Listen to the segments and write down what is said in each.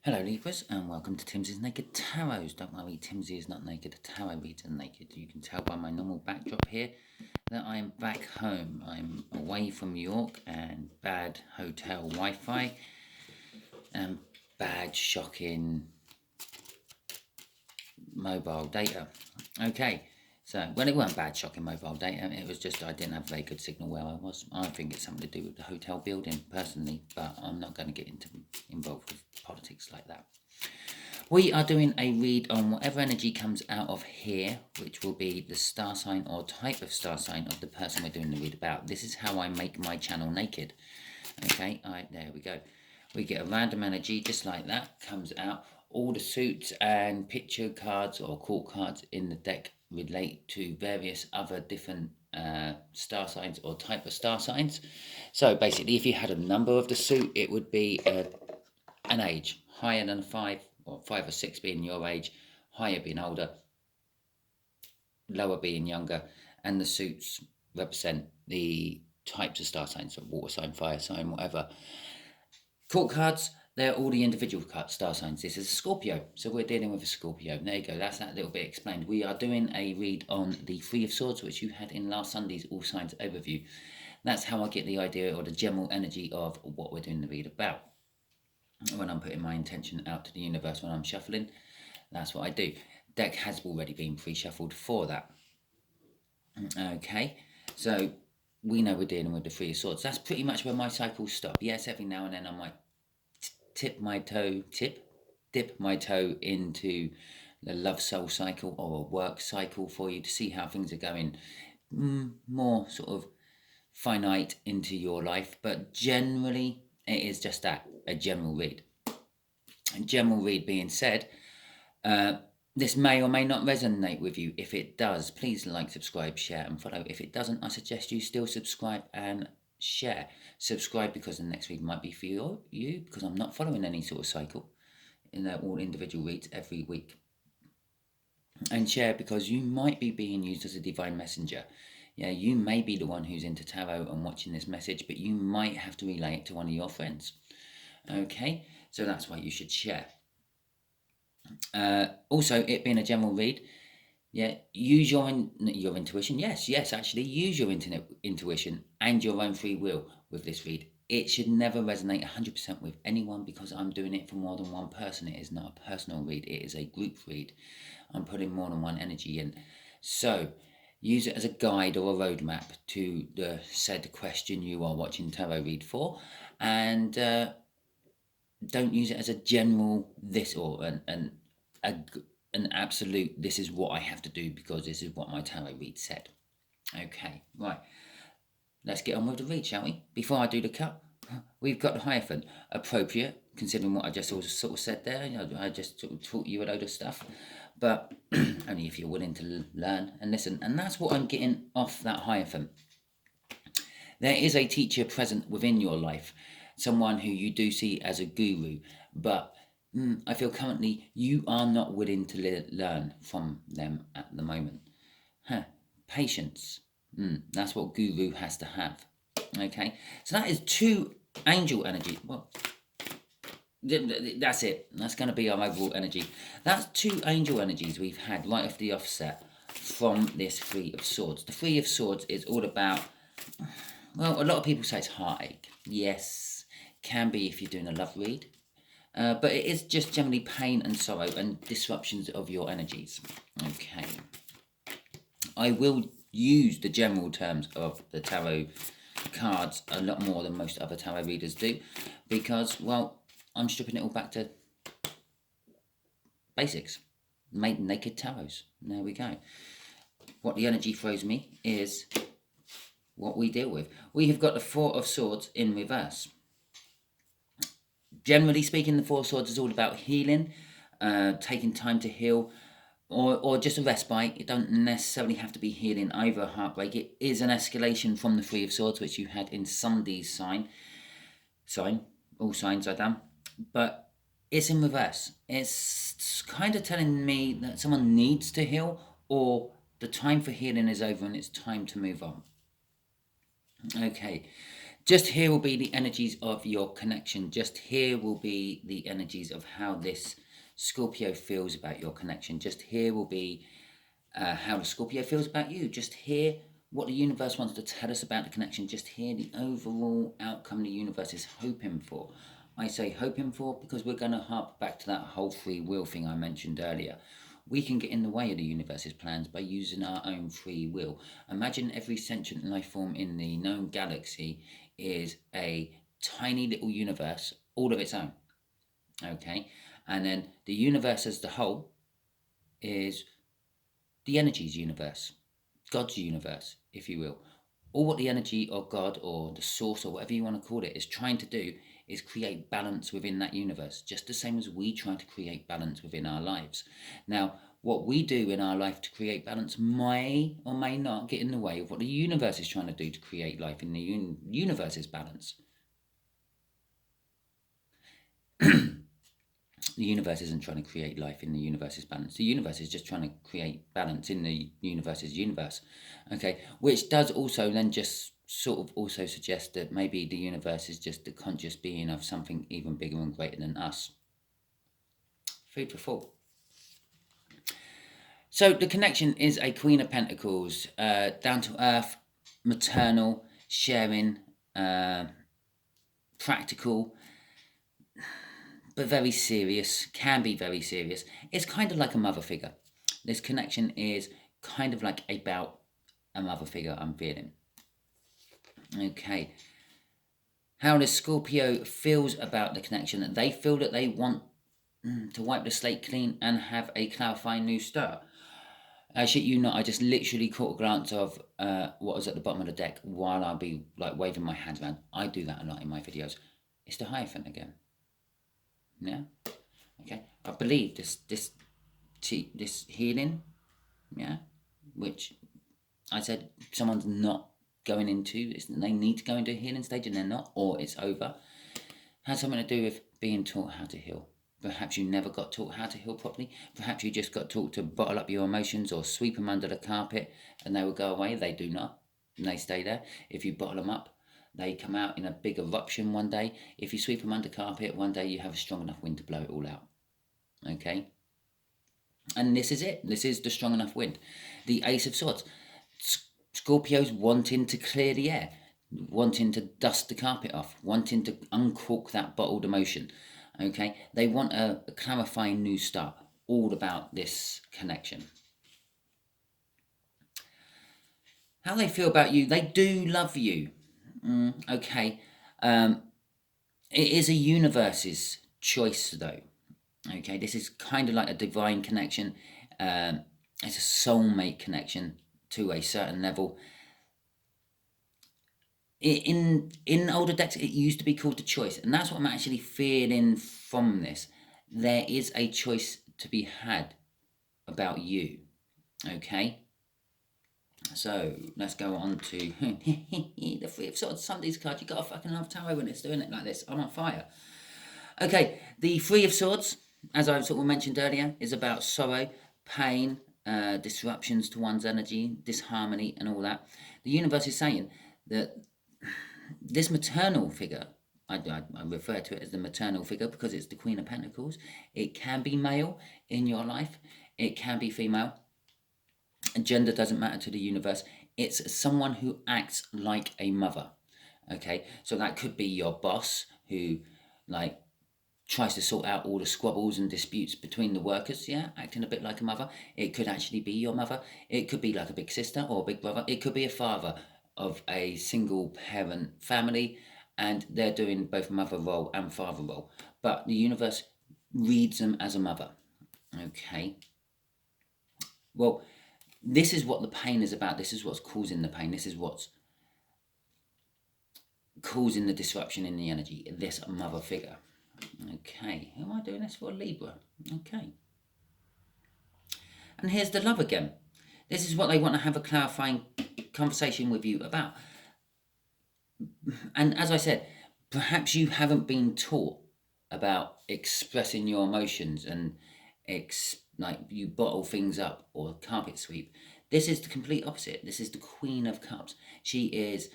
Hello Libras and welcome to Timsy's Naked Tarot. Don't worry, Timsy is not naked, tarot reads are naked. You can tell by my normal backdrop here that I am back home. I'm away from New York and bad hotel Wi-Fi and bad shocking mobile data. Okay, so, well, it weren't bad shocking mobile data, it was just I didn't have very good signal where I was. I think it's something to do with the hotel building personally, but I'm not going to get involved with politics like that. We are doing a read on whatever energy comes out of here, which will be the star sign or type of star sign of the person we're doing the read about. This is how I make my channel naked. Okay, there we go. We get a random energy just like that, comes out. All the suits and picture cards or court cards in the deck relate to various other different star signs or type of star signs. So basically, if you had a number of the suit, it would be an age higher than 5, or 5 or 6 being your age, higher being older, lower being younger, and the suits represent the types of star signs, so water sign, fire sign, whatever. Court cards, they're all the individual star signs. This is a Scorpio, so we're dealing with a Scorpio. There you go, that's that little bit explained. We are doing a read on the Three of Swords, which you had in last Sunday's All Signs overview. That's how I get the idea or the general energy of what we're doing the read about. When I'm putting my intention out to the universe when I'm shuffling, that's what I do. Deck has already been pre-shuffled for that. Okay, so we know we're dealing with the Three of Swords. That's pretty much where my cycles stop. Yes, every now and then I might dip my toe into the love soul cycle or a work cycle for you to see how things are going more sort of finite into your life, but generally it is just that, a general read. And general read being said, this may or may not resonate with you. If it does, please like, subscribe, share and follow. If it doesn't, I suggest you still subscribe and share. Subscribe because the next read might be for you because I'm not following any sort of cycle in all individual reads every week. And share because you might be being used as a divine messenger. Yeah, you may be the one who's into tarot and watching this message, but you might have to relay it to one of your friends. Okay, so that's why you should share. Also, it being a general read, yeah, use your intuition. Yes, actually, use your intuition and your own free will with this read. It should never resonate 100% with anyone because I'm doing it for more than one person. It is not a personal read, it is a group read. I'm putting more than one energy in. So, use it as a guide or a roadmap to the said question you are watching tarot read for, and don't use it as a general this or an absolute this is what I have to do because this is what my tarot read said. Okay, right. Let's get on with the read, shall we? Before I do the cut, we've got the Hierophant. Appropriate, considering what I just sort of said there. You know, I just sort of taught you a load of stuff, but only if you're willing to learn and listen. And that's what I'm getting off that Hierophant. There is a teacher present within your life, someone who you do see as a guru, but I feel currently you are not willing to learn from them at the moment. Patience. That's what guru has to have. Okay, so that is 2 angel energy. Well, that's it. That's going to be our overall energy. That's 2 angel energies we've had right off the offset from this Three of Swords. The Three of Swords is all about, well, a lot of people say it's heartache. Yes, can be if you're doing a love read. But it is just generally pain and sorrow and disruptions of your energies. Okay. I will use the general terms of the tarot cards a lot more than most other tarot readers do because, well, I'm stripping it all back to basics. Naked tarots. There we go. What the energy throws me is what we deal with. We have got the Four of Swords in reverse. Generally speaking, the Four of Swords is all about healing, taking time to heal, or just a respite. It don't necessarily have to be healing over a heartbreak. It is an escalation from the Three of Swords, which you had in Sunday's sign. All signs are done. But it's in reverse. It's kind of telling me that someone needs to heal, or the time for healing is over and it's time to move on. Okay. Just here will be the energies of your connection. Just here will be the energies of how this Scorpio feels about your connection. Just here will be how the Scorpio feels about you. Just hear what the universe wants to tell us about the connection. Just hear the overall outcome the universe is hoping for. I say hoping for because we're going to harp back to that whole free will thing I mentioned earlier. We can get in the way of the universe's plans by using our own free will. Imagine every sentient life form in the known galaxy is a tiny little universe all of its own. Okay? And then the universe as the whole is the energies universe, God's universe, if you will. All what the energy of God or the source or whatever you want to call it is trying to do is create balance within that universe, just the same as we try to create balance within our lives. Now, what we do in our life to create balance may or may not get in the way of what the universe is trying to do to create life in the universe's balance. The universe isn't trying to create life in the universe's balance. The universe is just trying to create balance in the universe's universe. Okay, which does also then just sort of also suggest that maybe the universe is just the conscious being of something even bigger and greater than us. Food for thought. So the connection is a Queen of Pentacles, down to earth, maternal, sharing, practical, but very serious, can be very serious. It's kind of like a mother figure. This connection is kind of like about a mother figure I'm feeling. Okay. How the Scorpio feels about the connection. They feel that they want to wipe the slate clean and have a clarifying new start. Shit you not, I just literally caught a glance of what was at the bottom of the deck while I'll be like waving my hands around. I do that a lot in my videos. It's the Hierophant again. Yeah. Okay. I believe this healing, yeah, which I said someone's not going into, they need to go into a healing stage and they're not, or it's over, has something to do with being taught how to heal. Perhaps you never got taught how to heal properly. Perhaps you just got taught to bottle up your emotions or sweep them under the carpet and they will go away. They do not, and they stay there. If you bottle them up, they come out in a big eruption one day. If you sweep them under carpet, one day you have a strong enough wind to blow it all out. Okay? And this is it. This is the strong enough wind. The Ace of Swords. Scorpios wanting to clear the air, wanting to dust the carpet off, wanting to uncork that bottled emotion. Okay? They want a clarifying new start. All about this connection. How they feel about you. They do love you. Okay. It is a universe's choice, though. Okay, this is kind of like a divine connection. It's a soulmate connection to a certain level. In older decks, it used to be called the choice, and that's what I'm actually feeling from this. There is a choice to be had about you. Okay. So let's go on to the Three of Swords. Some of these cards, you gotta fucking love tarot when it's doing it like this. I'm on fire. Okay, the Three of Swords, as I sort of mentioned earlier, is about sorrow, pain, disruptions to one's energy, disharmony, and all that. The universe is saying that this maternal figure, I refer to it as the maternal figure because it's the Queen of Pentacles. It can be male in your life. It can be female. Gender doesn't matter to the universe. It's someone who acts like a mother. Okay, so that could be your boss who, like, tries to sort out all the squabbles and disputes between the workers, yeah, acting a bit like a mother. It could actually be your mother. It could be like a big sister or a big brother. It could be a father of a single parent family, and they're doing both mother role and father role. But the universe reads them as a mother. Okay. Well, this is what the pain is about. This is what's causing the pain. This is what's causing the disruption in the energy. This mother figure. Okay, who am I doing this for? Libra. Okay. And here's the love again. This is what they want to have a clarifying conversation with you about. And as I said, perhaps you haven't been taught about expressing your emotions and like you bottle things up or carpet sweep. This is the complete opposite. This is the Queen of Cups. She is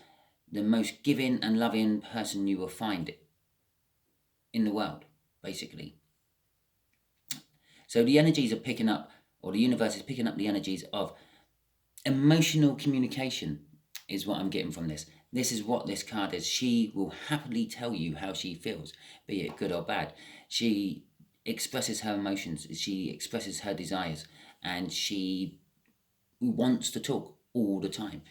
the most giving and loving person you will find in the world, basically. So the energies are picking up, or the universe is picking up the energies of emotional communication, is what I'm getting from this. This is what this card is. She will happily tell you how she feels, be it good or bad. She expresses her emotions, she expresses her desires, and she wants to talk all the time.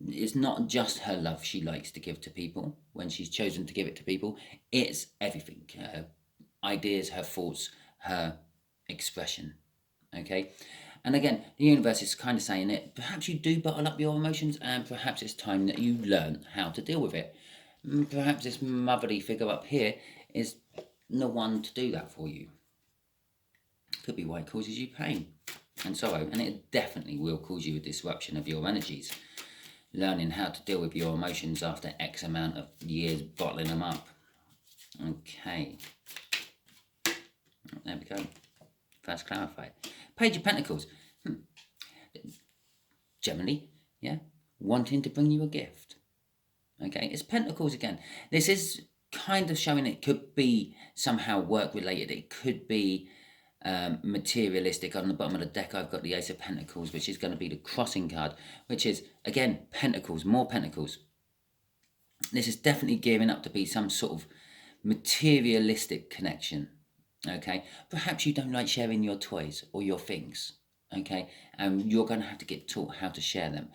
It's not just her love she likes to give to people when she's chosen to give it to people, it's everything, her ideas, her thoughts, her expression. Okay, and again, the universe is kind of saying it. Perhaps you do bottle up your emotions, and perhaps it's time that you learn how to deal with it. Perhaps this motherly figure up here is the one to do that for you. Could be why it causes you pain and sorrow, and it definitely will cause you a disruption of your energies. Learning how to deal with your emotions after X amount of years bottling them up. Okay. There we go. First clarified. Page of Pentacles. Generally, yeah, wanting to bring you a gift. Okay, it's Pentacles again. This is kind of showing it could be somehow work related. It could be materialistic. On the bottom of the deck, I've got the Ace of Pentacles, which is going to be the crossing card, which is, again, Pentacles, more Pentacles. This is definitely gearing up to be some sort of materialistic connection. Okay, perhaps you don't like sharing your toys or your things. Okay, and you're going to have to get taught how to share them.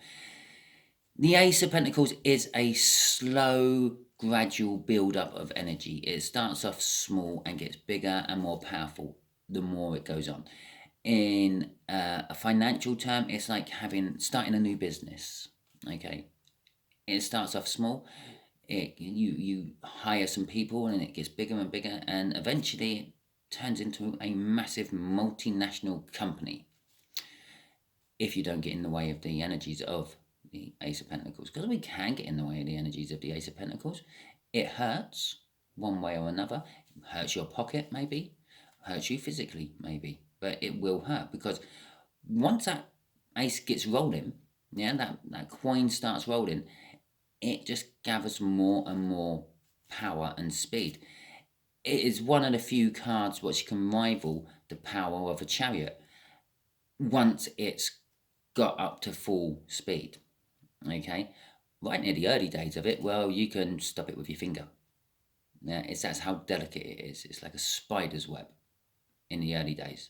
The Ace of Pentacles is a slow, gradual build-up of energy. It starts off small and gets bigger and more powerful the more it goes on. In a financial term, it's like starting a new business. Okay, it starts off small. You hire some people and it gets bigger and bigger, and eventually it turns into a massive multinational company. If you don't get in the way of the energies of the Ace of Pentacles, because we can get in the way of the energies of the Ace of Pentacles. It hurts one way or another. It hurts your pocket, maybe. Hurts you physically, maybe. But it will hurt, because once that ace gets rolling, yeah, that coin starts rolling, it just gathers more and more power and speed. It is one of the few cards which can rival the power of a chariot once it's got up to full speed. Okay, right near the early days of it, well, you can stop it with your finger. Yeah, that's how delicate it is. It's like a spider's web in the early days,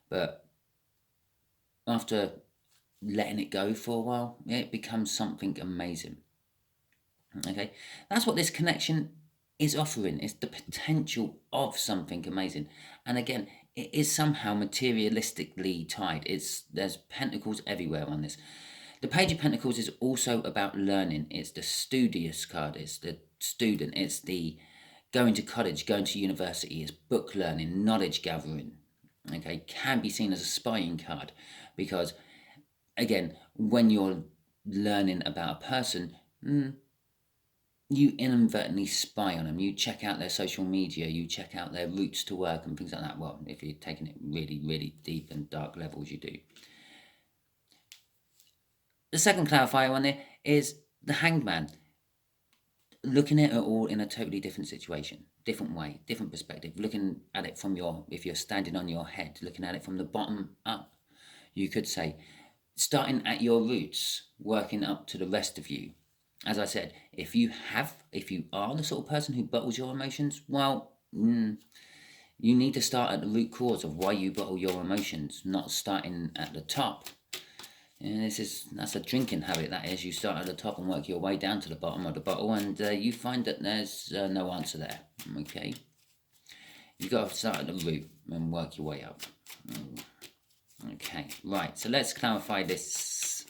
but after letting it go for a while, it becomes something amazing. Okay, that's what this connection is offering. It's the potential of something amazing, and again, it is somehow materialistically tied. There's pentacles everywhere on this. The Page of Pentacles is also about learning. It's the studious card. It's the student. It's the going to college, going to university. It's book learning, knowledge gathering. Okay, can be seen as a spying card, because again, when you're learning about a person, you inadvertently spy on them. You check out their social media, you check out their routes to work and things like that. Well, if you're taking it really, really deep and dark levels, you do. The second clarifier on there is the Hanged Man. Looking at it all in a totally different situation, different way, different perspective. Looking at it from if you're standing on your head, looking at it from the bottom up, you could say, starting at your roots, working up to the rest of you. As I said, if you are the sort of person who bottles your emotions, well, you need to start at the root cause of why you bottle your emotions, not starting at the top. And that's a drinking habit, that is. You start at the top and work your way down to the bottom of the bottle, and you find that there's no answer there. Okay, you've got to start at the root and work your way up. Okay, right, so let's clarify this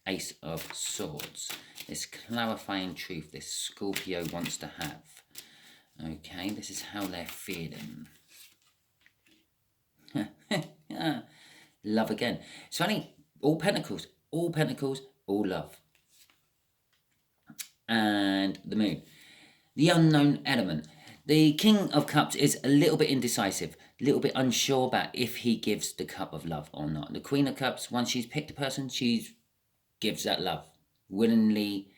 Ace of Swords, this clarifying truth this Scorpio wants to have. Okay, this is how they're feeling. Love again. It's funny, all pentacles, all love. And the Moon. The unknown element. The King of Cups is a little bit indecisive, a little bit unsure about if he gives the cup of love or not. The Queen of Cups, once she's picked a person, she gives that love willingly,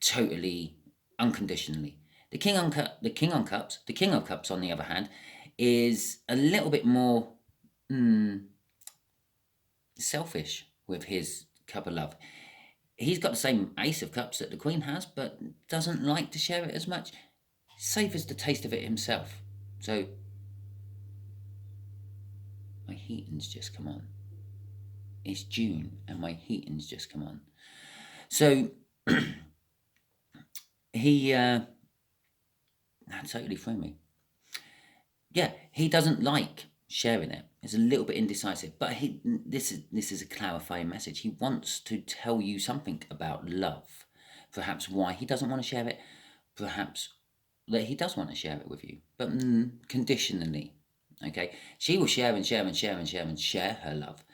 totally unconditionally. The King on Cups, on the other hand, is a little bit more selfish with his cup of love. He's got the same Ace of Cups that the Queen has, but doesn't like to share it as much. Savours the taste of it himself. So, my heating's just come on. It's June and my heating's just come on. So, he totally threw me. Yeah, he doesn't like sharing it. He's a little bit indecisive, but this is a clarifying message. He wants to tell you something about love. Perhaps why he doesn't want to share it. Perhaps that he does want to share it with you, but conditionally. Okay, she will share and share and share and share and share her love.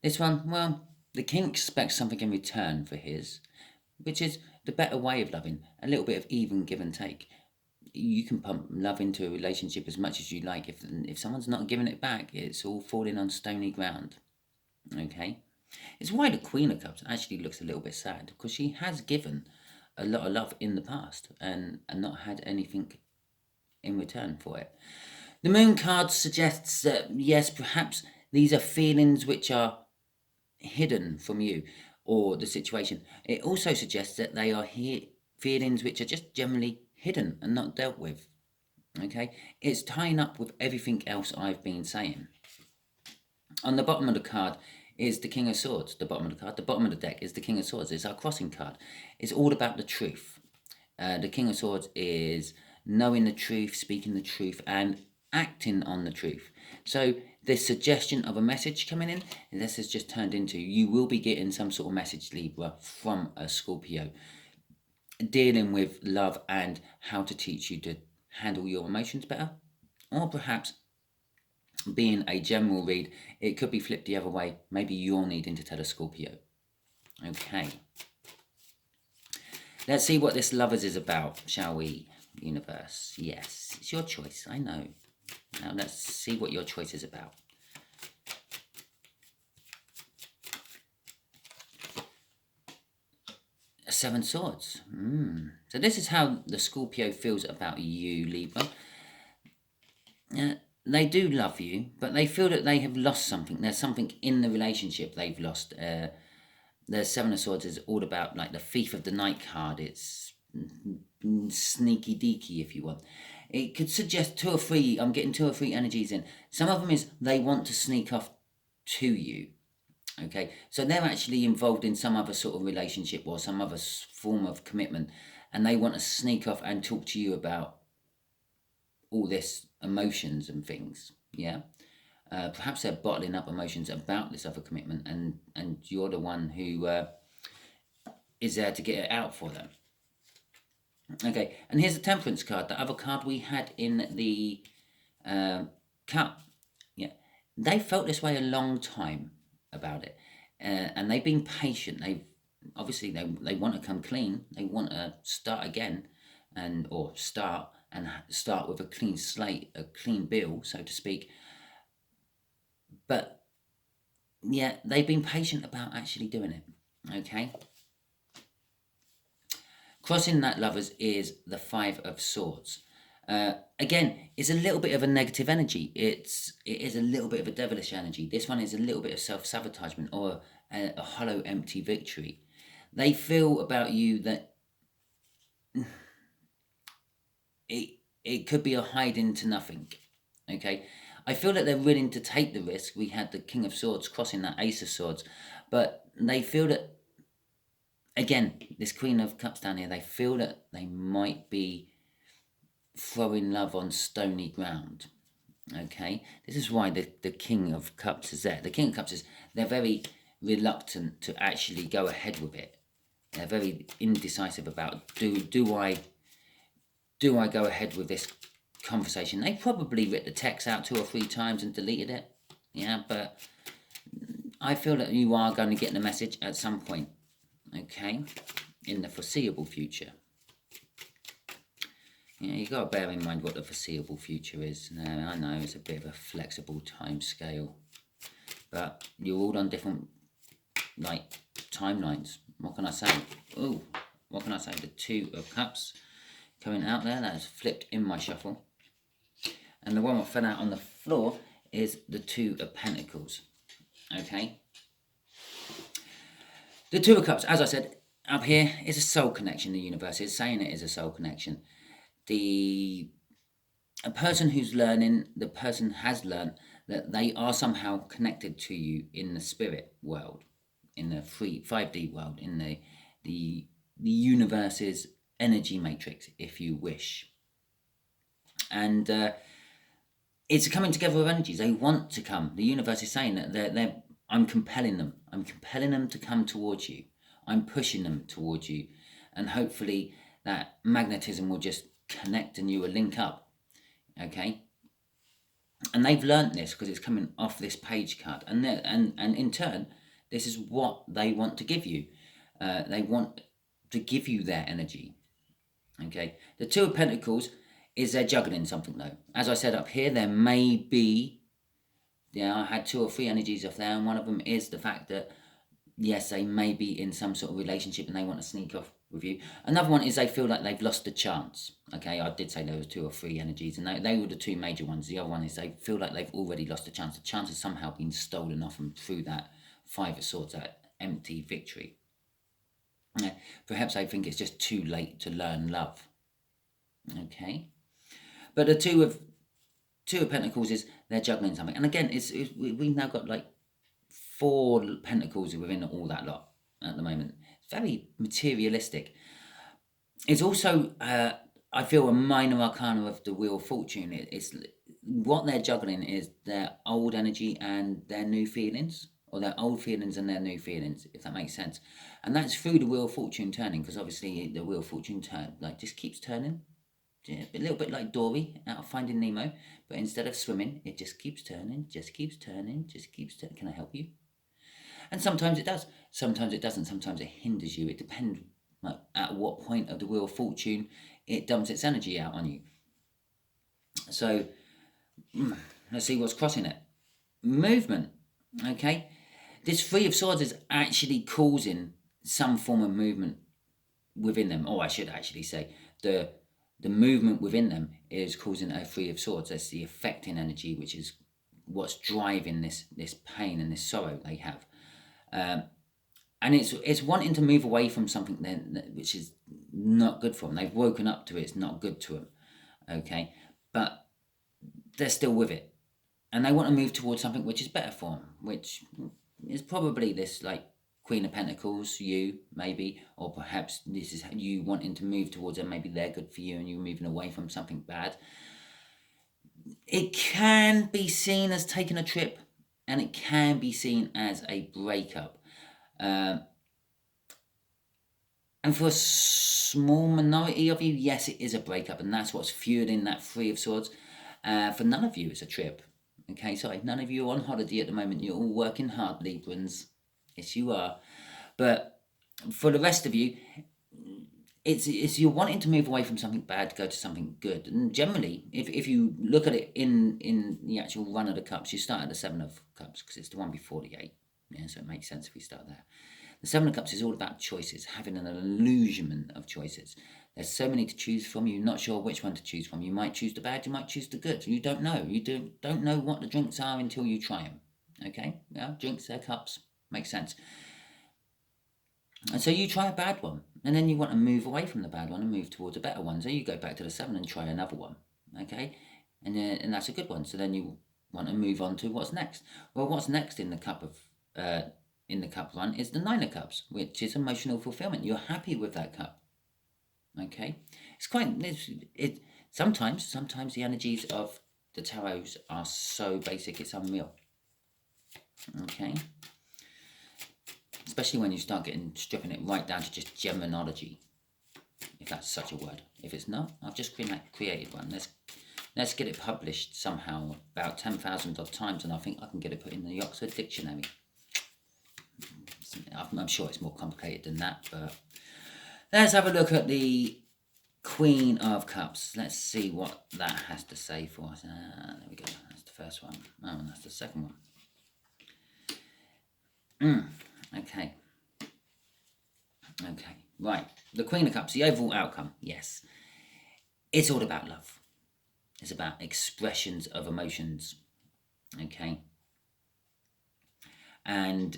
This one, well, the King expects something in return for his, which is the better way of loving. A little bit of even give and take. You can pump love into a relationship as much as you like. If someone's not giving it back, it's all falling on stony ground. Okay, it's why the Queen of Cups actually looks a little bit sad, because she has given a lot of love in the past and not had anything in return for it. The Moon card suggests that yes, perhaps these are feelings which are hidden from you or the situation. It also suggests that they are feelings which are just generally hidden and not dealt with. Okay, it's tying up with everything else I've been saying. On the bottom of the card is the King of Swords. The bottom of the deck is the King of Swords. It's our crossing card. It's all about the truth. The King of Swords is knowing the truth, speaking the truth, and acting on the truth. So this suggestion of a message coming in, this has just turned into, you will be getting some sort of message, Libra, from a Scorpio, dealing with love and how to teach you to handle your emotions better. Or perhaps being a general read, it could be flipped the other way. Maybe you're needing to tell a Scorpio. Okay. Let's see what this Lovers is about, shall we, universe? Yes, it's your choice, I know. Now let's see what your choice is about. Seven Swords. So this is how the Scorpio feels about you, Libra. They do love you, but they feel that they have lost something. There's something in the relationship they've lost. The Seven of Swords is all about, like, the Thief of the Night card. It's sneaky deaky, if you want. It could suggest two or three. I'm getting two or three energies in. Some of them is they want to sneak off to you. Okay, so they're actually involved in some other sort of relationship or some other form of commitment, and they want to sneak off and talk to you about all this emotions and things. Yeah. Perhaps they're bottling up emotions about this other commitment, and you're the one who is there to get it out for them. Okay, and here's the Temperance card, the other card we had in the cup. Yeah, they felt this way a long time about it, and they've been patient. Obviously they want to come clean. They want to start again, or start with a clean slate, a clean bill, so to speak. But yeah, they've been patient about actually doing it. Okay. Crossing that, Lovers, is the Five of Swords. Again, it's a little bit of a negative energy. It is a little bit of a devilish energy. This one is a little bit of self-sabotagement or a hollow, empty victory. They feel about you that it could be a hide into nothing. Okay, I feel that they're willing to take the risk. We had the King of Swords crossing that Ace of Swords, but they feel that, again, this Queen of Cups down here, they feel that they might be throwing love on stony ground. Okay, this is why the King of Cups is there. The King of Cups is, they're very reluctant to actually go ahead with it. They're very indecisive about, do I go ahead with this conversation? They probably writ the text out 2 or 3 times and deleted it. Yeah, but I feel that you are going to get the message at some point. Okay, in the foreseeable future. Yeah, you got to bear in mind what the foreseeable future is. Now, I know it's a bit of a flexible time scale, but you're all on different, like, timelines. What can I say? Oh, What can I say? The Two of Cups coming out there. That is flipped in my shuffle. And the one that fell out on the floor is the Two of Pentacles. Okay. The Two of Cups, as I said, up here is a soul connection. The universe is saying it is a soul connection. A person who's learning, the person has learned that they are somehow connected to you in the spirit world, in the 5D world, in the universe's energy matrix, if you wish. And it's a coming together of energies. They want to come. The universe is saying that I'm compelling them. I'm compelling them to come towards you. I'm pushing them towards you. And hopefully that magnetism will just connect and you will link up. Okay? And they've learnt this because it's coming off this page card. And in turn, this is what they want to give you. They want to give you their energy. Okay? The Two of Pentacles is they're juggling something though. As I said up here, there may be, I had 2 or 3 energies off there, and one of them is the fact that, yes, they may be in some sort of relationship and they want to sneak off with you. Another one is they feel like they've lost the chance. Okay, I did say there was 2 or 3 energies, and they were the 2 major ones. The other one is they feel like they've already lost the chance. The chance has somehow been stolen off them through that 5 of Swords, that empty victory. Perhaps they think it's just too late to learn love. Okay. But the Two of Pentacles is they're juggling something. And again, we've now got like 4 pentacles within all that lot at the moment. It's very materialistic. It's also, I feel, a minor arcana of the Wheel of Fortune. It's what they're juggling is their old energy and their new feelings, or their old feelings and their new feelings, if that makes sense. And that's through the Wheel of Fortune turning, because obviously the Wheel of Fortune just keeps turning. Yeah, a little bit like Dory out of Finding Nemo, but instead of swimming, it just keeps turning, just keeps turning, just keeps turning. Can I help you? And sometimes it does, sometimes it doesn't, sometimes it hinders you. It depends at what point of the Wheel of Fortune it dumps its energy out on you. So, let's see what's crossing it. Movement, okay? This 3 of Swords is actually causing some form of movement within them. Or I should actually say, the movement within them is causing a 3 of Swords. That's the affecting energy, which is what's driving this pain and this sorrow they have. And it's wanting to move away from something then which is not good for them. They've woken up to it. It's not good to them. Okay? But they're still with it. And they want to move towards something which is better for them, which is probably this like Queen of Pentacles, you, maybe, or perhaps this is you wanting to move towards them. Maybe they're good for you and you're moving away from something bad. It can be seen as taking a trip, and it can be seen as a breakup. And for a small minority of you, yes, it is a breakup, and that's what's fueling that 3 of Swords. For none of you, it's a trip. Okay, sorry, none of you are on holiday at the moment. You're all working hard, Librans. Yes, you are. But for the rest of you, it's you're wanting to move away from something bad to go to something good. And generally, if you look at it in the actual run of the cups, you start at the 7 of Cups because it's the one before the 8. Yeah, so it makes sense if we start there. The 7 of Cups is all about choices, having an illusion of choices. There's so many to choose from. You're not sure which one to choose from. You might choose the bad, you might choose the good. You don't know. You don't know what the drinks are until you try them. Okay? Yeah, drinks, they're cups. Makes sense. And so you try a bad one, and then you want to move away from the bad one and move towards a better one. So you go back to the 7 and try another one. Okay? And that's a good one. So then you want to move on to what's next. Well, what's next in the cup run is the 9 of Cups, which is emotional fulfillment. You're happy with that cup. Okay, sometimes the energies of the tarots are so basic it's unreal. Okay, especially when you start stripping it right down to just Geminology, if that's such a word. If it's not, I've just created one. Let's get it published somehow about 10,000 odd times, and I think I can get it put in the Oxford Dictionary. I'm sure it's more complicated than that, but let's have a look at the Queen of Cups. Let's see what that has to say for us. There we go. That's the first one. Oh, and that's the second one. Okay. Okay. Right. The Queen of Cups, the overall outcome, yes. It's all about love. It's about expressions of emotions, okay? And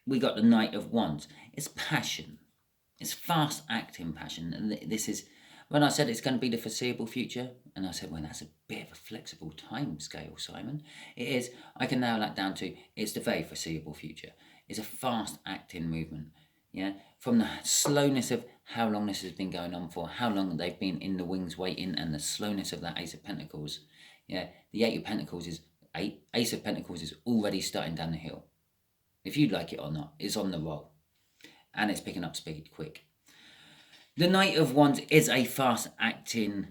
we got the Knight of Wands. It's passion. It's fast-acting passion. And this is, when I said it's going to be the foreseeable future, and I said, well, that's a bit of a flexible time scale, Simon. It is. I can narrow that down to it's the very foreseeable future. It's a fast-acting movement. Yeah, from the slowness of how long this has been going on for, how long they've been in the wings waiting, and the slowness of that Ace of Pentacles. Yeah, the Eight of Pentacles is Ace of Pentacles is already starting down the hill. If you like it or not, it's on the roll, and it's picking up speed quick. The Knight of Wands is a fast-acting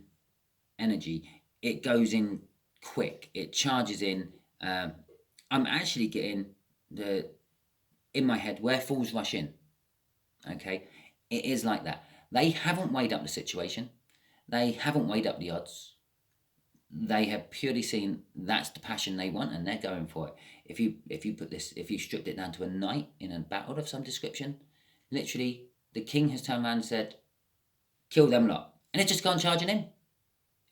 energy. It goes in quick. It charges in. I'm actually getting in my head where fools rush in. Okay, it is like that. They haven't weighed up the situation. They haven't weighed up the odds. They have purely seen that's the passion they want, and they're going for it. If you stripped it down to a knight in a battle of some description, literally the king has turned around and said, "Kill them lot," and it's just gone charging in.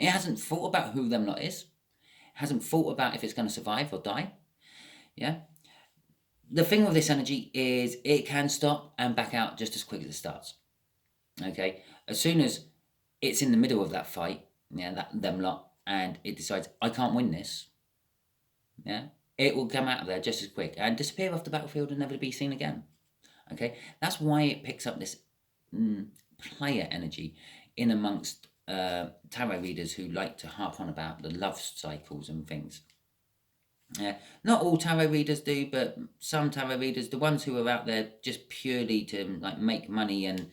It hasn't thought about who them lot is. It hasn't thought about if it's going to survive or die. Yeah. The thing with this energy is it can stop and back out just as quick as it starts. Okay, as soon as it's in the middle of that fight, yeah, them lot, and it decides I can't win this, yeah, it will come out of there just as quick and disappear off the battlefield and never be seen again. Okay, that's why it picks up this player energy in amongst tarot readers who like to harp on about the love cycles and things. Not all tarot readers do, but some tarot readers, the ones who are out there just purely to like make money and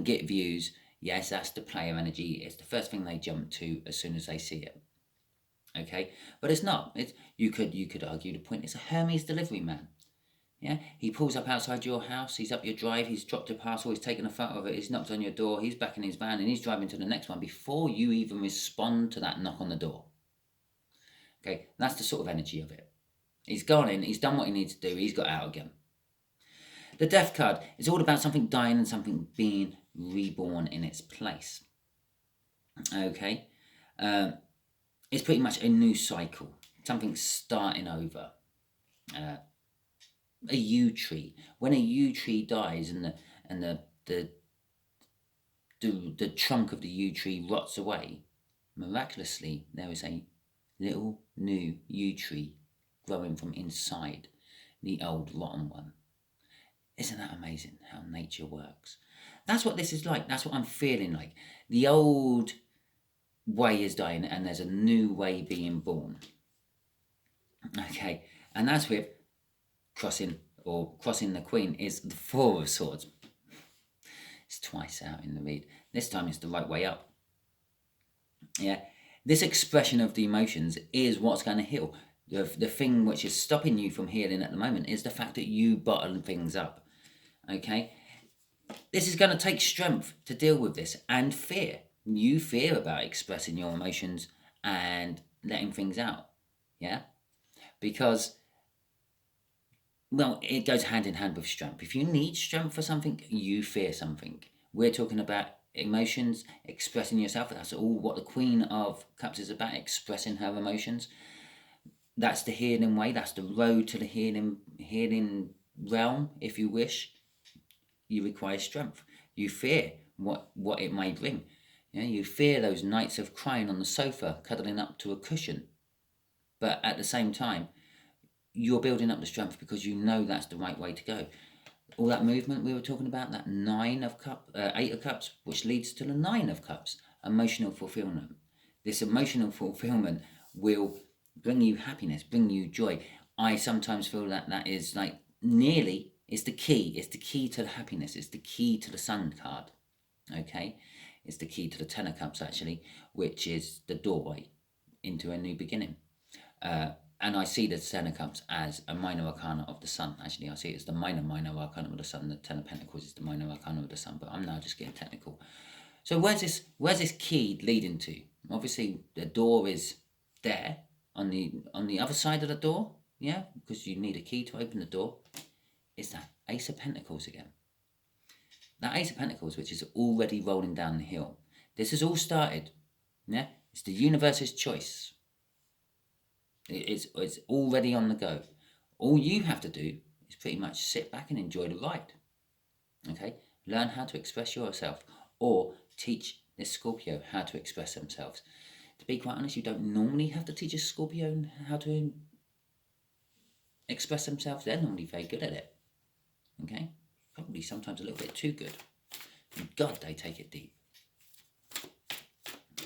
get views, yes, that's the player energy. It's the first thing they jump to as soon as they see it. Okay, but it's not. It's you could argue the point. It's a Hermes delivery man. Yeah, he pulls up outside your house. He's up your drive. He's dropped a parcel. He's taken a photo of it. He's knocked on your door. He's back in his van and he's driving to the next one before you even respond to that knock on the door. Okay, that's the sort of energy of it. He's gone in, he's done what he needs to do, he's got out again. The Death card is all about something dying and something being reborn in its place. Okay, it's pretty much a new cycle, something starting over. A yew tree. When a yew tree dies and the trunk of the yew tree rots away, miraculously there is a little new yew tree growing from inside the old rotten one. Isn't that amazing how nature works? That's what this is like. That's what I'm feeling like. The old way is dying and there's a new way being born. Okay, and that's with crossing the Queen is the Four of Swords. It's twice out in the read. This time it's the right way up. Yeah, this expression of the emotions is what's going to heal. The thing which is stopping you from healing at the moment is the fact that you bottle things up. Okay, this is going to take strength to deal with this and fear. You fear about expressing your emotions and letting things out. Yeah, because well, it goes hand in hand with strength. If you need strength for something, you fear something. We're talking about emotions, expressing yourself. That's all what the Queen of Cups is about, expressing her emotions. That's the healing way. That's the road to the healing realm, if you wish. You require strength. You fear what it may bring. Yeah, you fear those nights of crying on the sofa, cuddling up to a cushion. But at the same time, you're building up the strength because you know that's the right way to go. All that movement we were talking about, that Eight of Cups, which leads to the Nine of Cups, emotional fulfillment. This emotional fulfillment will bring you happiness, bring you joy. I sometimes feel that is like nearly, it's the key. It's the key to the happiness. It's the key to the Sun card. Okay? It's the key to the Ten of Cups, actually, which is the doorway into a new beginning. And I see the Ten of Cups as a minor arcana of the Sun. Actually, I see it as the minor arcana of the Sun. The Ten of Pentacles is the minor arcana of the Sun, but I'm now just getting technical. So where's this key leading to? Obviously, the door is there on the other side of the door, yeah, because you need a key to open the door. Is that Ace of Pentacles again? that Ace of Pentacles, which is already rolling down the hill. This has all started. Yeah, it's the universe's choice. It's already on the go. All you have to do is pretty much sit back and enjoy the ride. Okay, learn how to express yourself, or teach this Scorpio how to express themselves. To be quite honest, you don't normally have to teach a Scorpio how to express themselves. They're normally very good at it. Okay, probably sometimes a little bit too good. And God, they take it deep.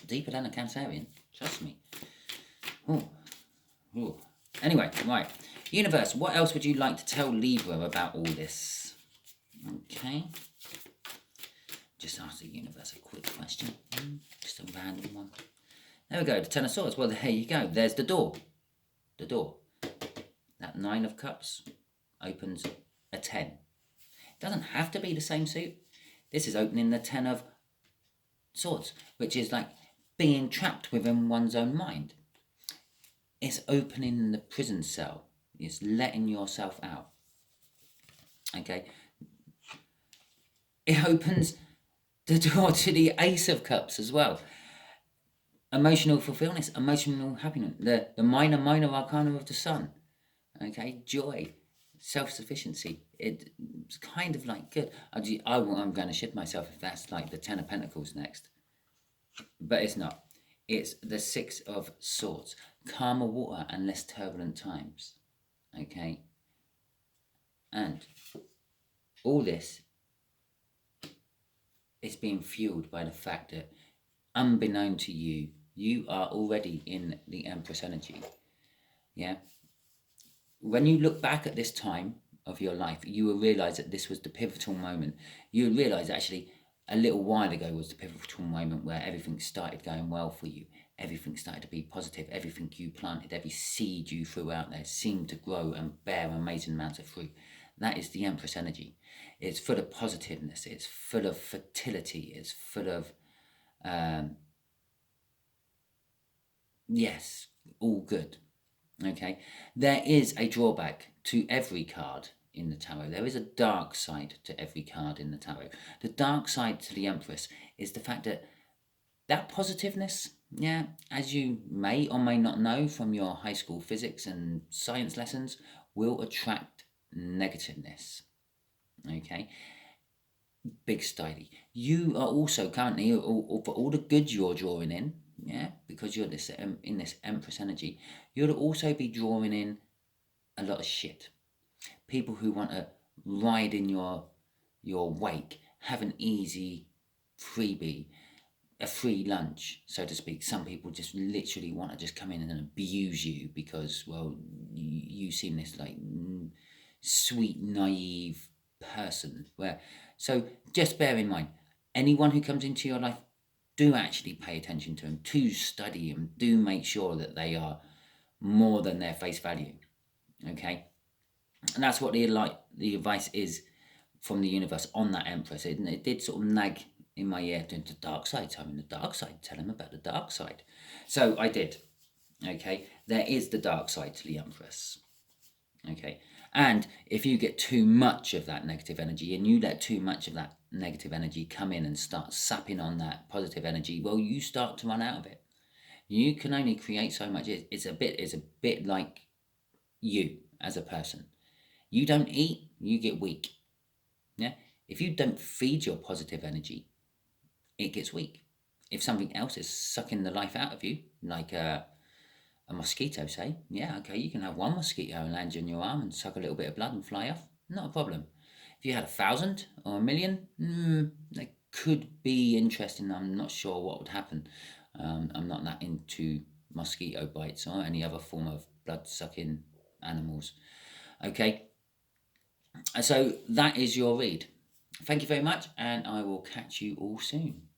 Deeper than a Cancerian, trust me. Ooh. Anyway, right. Universe, what else would you like to tell Libra about all this? Okay. Just ask the universe a quick question. Just a random one. There we go, the Ten of Swords. Well, there you go. There's the door. The door. That Nine of Cups opens a 10. It doesn't have to be the same suit. This is opening the Ten of Swords, which is like being trapped within one's own mind. It's opening the prison cell. It's letting yourself out. Okay. It opens the door to the Ace of Cups as well. Emotional fulfillment, emotional happiness. The minor arcana of the sun. Okay. Joy. Self-sufficiency. It's kind of like good. I'm going to shit myself if that's like the Ten of Pentacles next. But it's not. It's the Six of Swords. Calmer water and less turbulent times. Okay. And all this is being fueled by the fact that, unbeknown to you, you are already in the Empress energy. Yeah. When you look back at this time of your life, you will realise that this was the pivotal moment. You will realise actually a little while ago was the pivotal moment where everything started going well for you. Everything started to be positive. Everything you planted, every seed you threw out there seemed to grow and bear amazing amounts of fruit. That is the Empress energy. It's full of positiveness. It's full of fertility. It's full of, yes, all good. Okay. There is a drawback to every card in the tarot. There is a dark side to every card in the tarot. The dark side to the Empress is the fact that positiveness, yeah, as you may or may not know from your high school physics and science lessons, will attract negativeness. Okay. Big styly. You are also currently, for all the good you're drawing in, yeah, because you're this in this Empress energy, you'll also be drawing in a lot of shit. People who want to ride in your wake, have an easy freebie, a free lunch, so to speak. Some people just literally want to just come in and abuse you because, well, you seem this like sweet, naive person. So just bear in mind, anyone who comes into your life, do actually pay attention to them, do study them, do make sure that they are more than their face value. Okay. And that's what the advice is from the universe on that Empress. It did sort of nag in my ear to the dark side. Tell him the dark side. Tell him about the dark side. So I did. Okay. There is the dark side to the Empress. Okay. And if you get too much of that negative energy and you let too much of that negative energy come in and start sapping on that positive energy, well, you start to run out of it. You can only create so much. It's a bit like you as a person. You don't eat, you get weak. Yeah. If you don't feed your positive energy, it gets weak. If something else is sucking the life out of you, like a mosquito, say, yeah, okay, you can have one mosquito and land on your arm and suck a little bit of blood and fly off. Not a problem. If you had 1,000 or 1,000,000, that could be interesting. I'm not sure what would happen. I'm not that into mosquito bites or any other form of blood-sucking animals. Okay, so that is your read. Thank you very much, and I will catch you all soon.